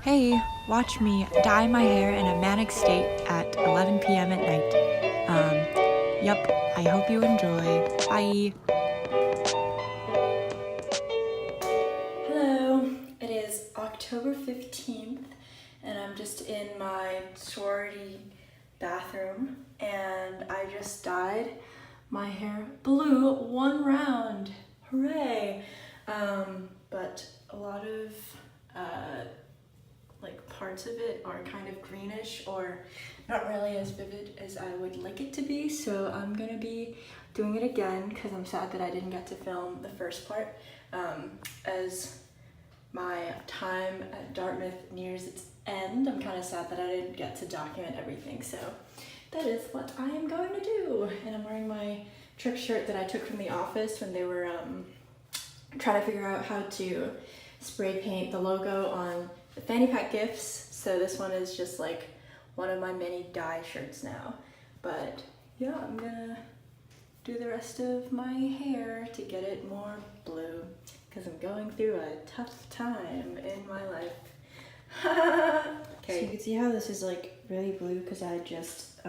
Hey, watch me dye my hair in a manic state at 11 p.m. at night. Yup, I hope you enjoy. Bye. Hello, it is October 15th and I'm just in my sorority bathroom and I just dyed my hair blue one round. Hooray! But a lot of parts of it are kind of greenish or not really as vivid as I would like it to be, so I'm gonna be doing it again because I'm sad that I didn't get to film the first part. As my time at Dartmouth nears its end, I'm kind of sad that I didn't get to document everything, so that is what I am going to do. And I'm wearing my trip shirt that I took from the office when they were trying to figure out how to spray paint the logo on the fanny pack gifts. So this one is just like one of my many dye shirts now. But yeah, I'm gonna do the rest of my hair to get it more blue because I'm going through a tough time in my life. Okay. So you can see how this is like really blue because I just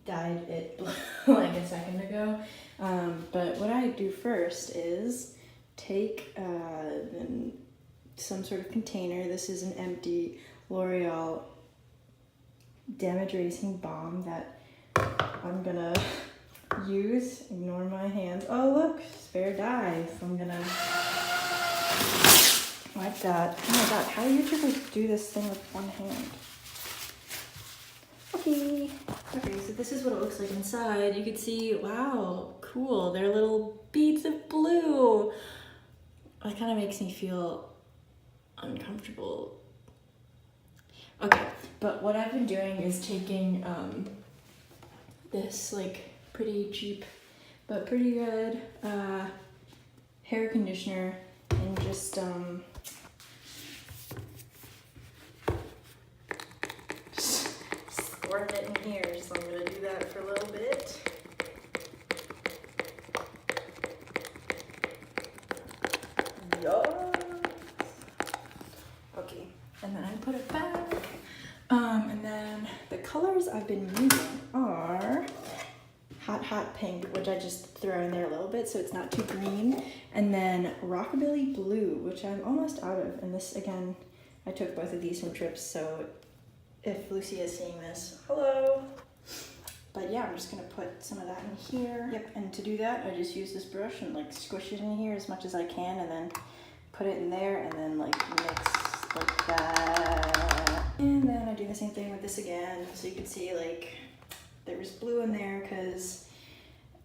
dyed it blue like a second ago. But what I do first is take some sort of container. This is an empty L'Oreal damage erasing balm that I'm gonna use. Ignore my hands. Oh look, spare dye. So I'm gonna like that. Oh my god, how do YouTubers do this thing with one hand? Okay, so this is what it looks like inside. You can see, wow, cool. They're little beads of blue. That kind of makes me feel uncomfortable. Okay, but what I've been doing is taking this like pretty cheap but pretty good hair conditioner and just squirting it in here. So I'm gonna do that for a little bit. Yes. Okay, and then I put it back. And then the colors I've been using are Hot Pink, which I just throw in there a little bit so it's not too green, and then Rockabilly Blue, which I'm almost out of. And this, again, I took both of these from trips, so if Lucy is seeing this, hello. But yeah, I'm just gonna put some of that in here. Yep, and to do that, I just use this brush and like squish it in here as much as I can, and then put it in there, and then like mix like that. And then I do the same thing with this again, so you can see like there's blue in there because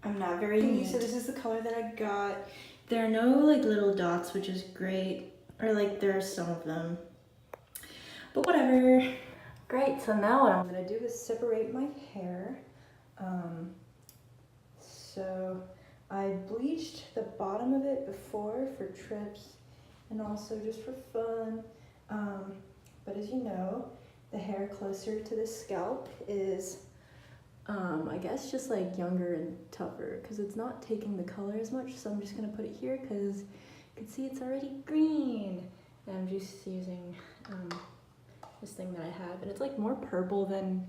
I'm not very neat. So this is the color that I got. There are no like little dots, which is great, or like there are some of them, but whatever. Great, so now what I'm gonna do is separate my hair. So I bleached the bottom of it before for trips and also just for fun. But as you know, the hair closer to the scalp is, I guess, just like younger and tougher because it's not taking the color as much. So I'm just gonna put it here because you can see it's already green. And I'm just using this thing that I have, and it's like more purple than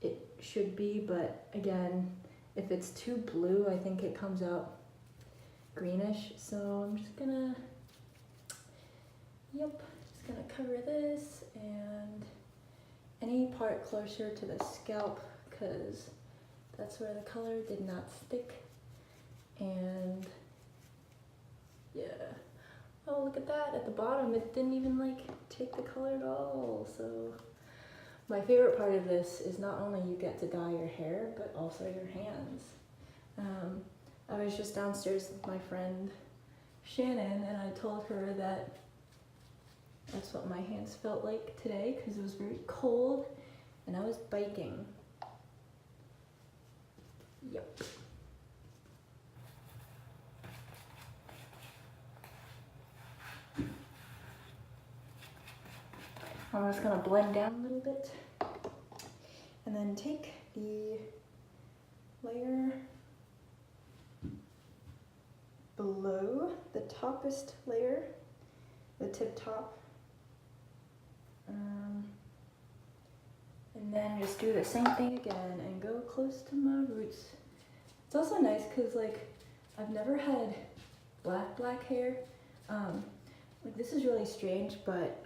it should be, but again, if it's too blue, I think it comes out greenish. So I'm just gonna, just gonna cover this and any part closer to the scalp because that's where the color did not stick. And yeah. Oh, look at that, at the bottom, it didn't even like take the color at all. So my favorite part of this is not only you get to dye your hair, but also your hands. I was just downstairs with my friend Shannon, and I told her that that's what my hands felt like today because it was very cold and I was biking. Yep. I'm just gonna blend down a little bit and then take the layer below the toppest layer, the tip top, And then just do the same thing again and go close to my roots. It's also nice because like I've never had black hair. Like this is really strange, but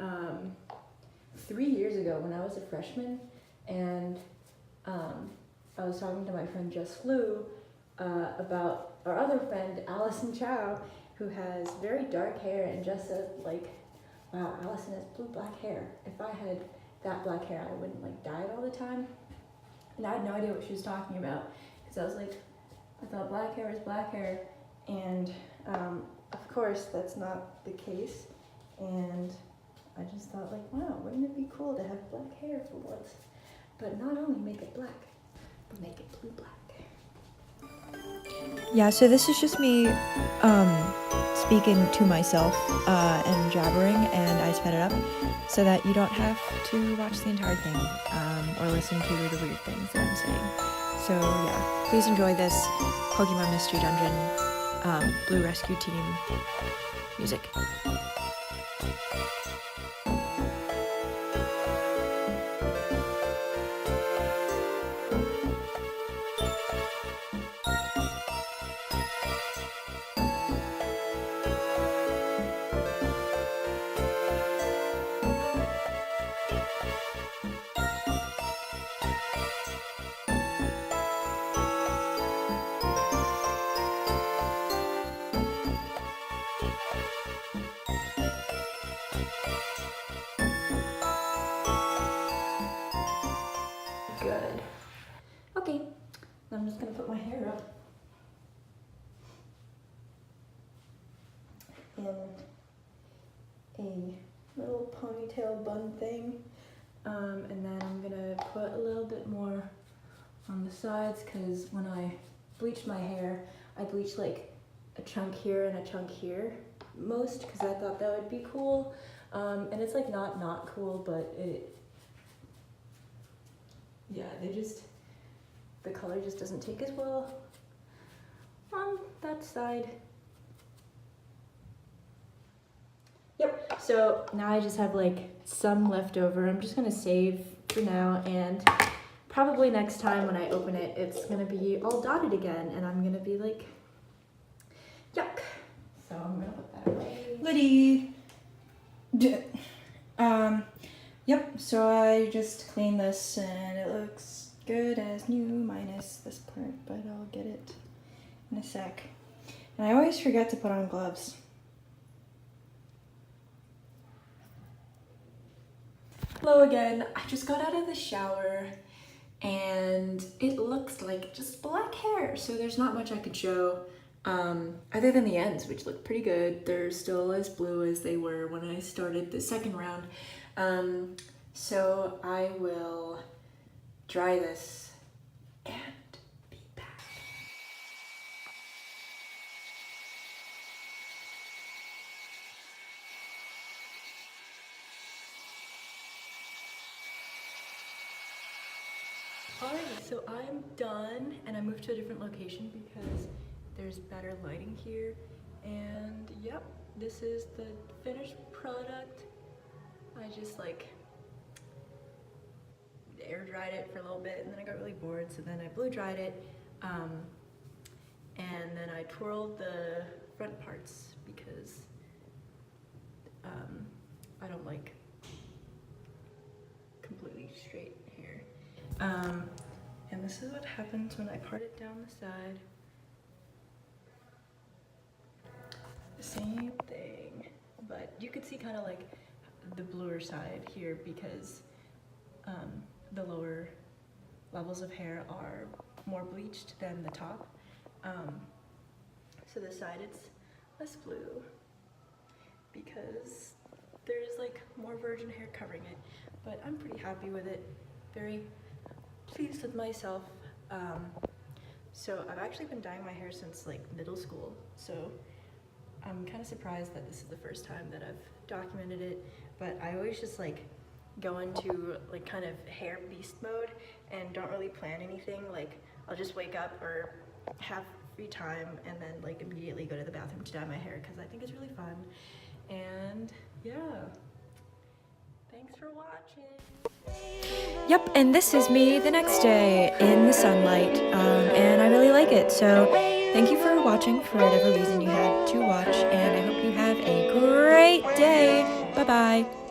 3 years ago when I was a freshman and I was talking to my friend Jess Lou about our other friend Allison Chow, who has very dark hair, and Jess said like, wow, Allison has blue-black hair. If I had that black hair, I wouldn't like dye it all the time. And I had no idea what she was talking about because I was like, I thought black hair is black hair, and of course that's not the case. And I just thought like, wow, wouldn't it be cool to have black hair for once? But not only make it black, but make it blue-black. Yeah, so this is just me speaking to myself and jabbering, and I sped it up so that you don't have to watch the entire thing or listen to the weird things that I'm saying. So yeah, please enjoy this Pokemon Mystery Dungeon Blue Rescue Team music. Good. Okay, I'm just gonna put my hair up in a little ponytail bun thing, and then I'm gonna put a little bit more on the sides because when I bleached my hair, I bleached like a chunk here and a chunk here most because I thought that would be cool, and it's like not cool, but the color just doesn't take as well on that side. Yep, so now I just have like some left over. I'm just gonna save for now, and probably next time when I open it, it's gonna be all dotted again, and I'm gonna be like, yuck. So I'm gonna put that away. Liddy! Yep, so I just cleaned this and it looks good as new, minus this part, but I'll get it in a sec. And I always forget to put on gloves. Hello again. I just got out of the shower and it looks like just black hair, so there's not much I could show other than the ends, which look pretty good. They're still as blue as they were when I started the second round. So I will dry this and be back. Alright, so I'm done and I moved to a different location because there's better lighting here. And yep, this is the finished product. I just like air dried it for a little bit and then I got really bored, so then I blue dried it, and then I twirled the front parts because I don't like completely straight hair. And this is what happens when I part it down the side. Same thing, but you could see kind of like the bluer side here because the lower levels of hair are more bleached than the top. So this side it's less blue because there's like more virgin hair covering it, but I'm pretty happy with it. Very pleased with myself. So I've actually been dyeing my hair since like middle school, so I'm kind of surprised that this is the first time that I've documented it, but I always just like go into like kind of hair beast mode and don't really plan anything. Like I'll just wake up or have free time and then like immediately go to the bathroom to dye my hair because I think it's really fun. And yeah, thanks for watching. Yep, and this is me the next day in the sunlight, and I really like it. So thank you for watching for whatever reason you had to watch, and I hope you have a great day. Bye-bye.